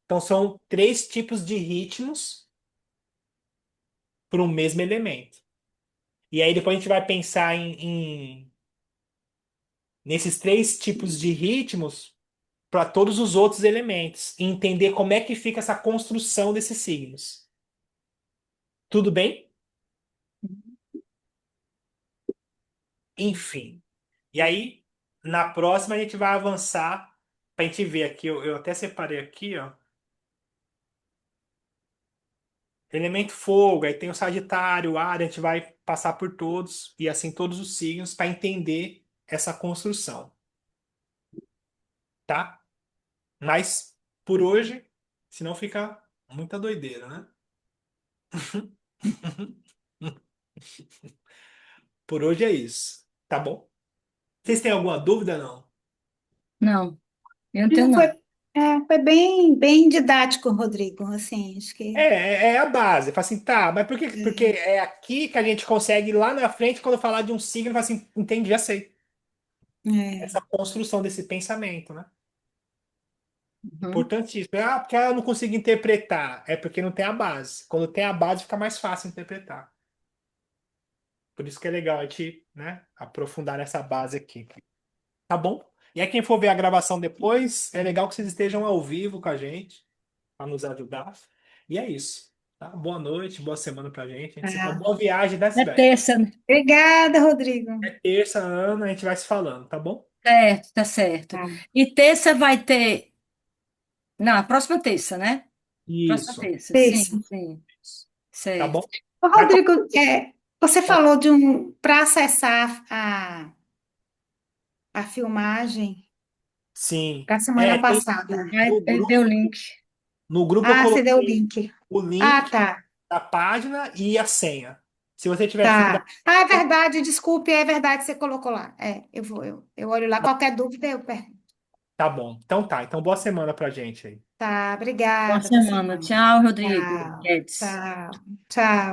Então são três tipos de ritmos para um mesmo elemento. E aí depois a gente vai pensar nesses três tipos de ritmos para todos os outros elementos e entender como é que fica essa construção desses signos. Tudo bem? Enfim. E aí, na próxima, a gente vai avançar para a gente ver aqui. Eu até separei aqui, ó. Elemento fogo, aí tem o Sagitário, o Áries, a gente vai passar por todos, e assim todos os signos, para entender essa construção, tá? Mas, por hoje, senão fica muita doideira, né? Por hoje é isso, tá bom? Vocês têm alguma dúvida, não? Não, eu não tenho, Não, foi, não. foi bem, bem didático, Rodrigo, assim, acho que É a base. Fala assim, tá, mas por quê? Porque é, é aqui que a gente consegue, lá na frente, quando falar de um signo, fala assim, entendi, já sei. é, Essa construção desse pensamento, né? Uhum. Importantíssimo. Ah, porque eu não consigo interpretar. É porque não tem a base. Quando tem a base, fica mais fácil interpretar. Por isso que é legal a gente, né, aprofundar nessa base aqui. Tá bom? E aí, quem for ver a gravação depois, é legal que vocês estejam ao vivo com a gente, para nos ajudar. E é isso. Tá? Boa noite, boa semana pra gente. A gente se fala. tá. Boa viagem da É Sibéria. terça, né? Obrigada, Rodrigo. É terça, Ana, a gente vai se falando, tá bom? Certo, tá certo. Tá. E terça vai ter. Não, a próxima terça, né? Próxima Isso. terça, Isso. sim, sim. Tá Certo. bom? Ô, Vai com- Rodrigo, você falou de para acessar a filmagem Sim. para semana Tem passada. Vai no ver o grupo. link. No grupo eu Ah, você deu o coloquei link. o Ah, link tá. da página e a senha. Se você tiver dificuldade, Tá. Ah, é verdade, desculpe, é verdade, você colocou lá. Eu olho lá, qualquer dúvida eu pergunto. tá bom. Então tá. Então boa semana pra gente aí. Tá, Boa obrigada, boa semana. semana. Tchau, Rodrigo. Tchau, Guedes. tchau, tchau.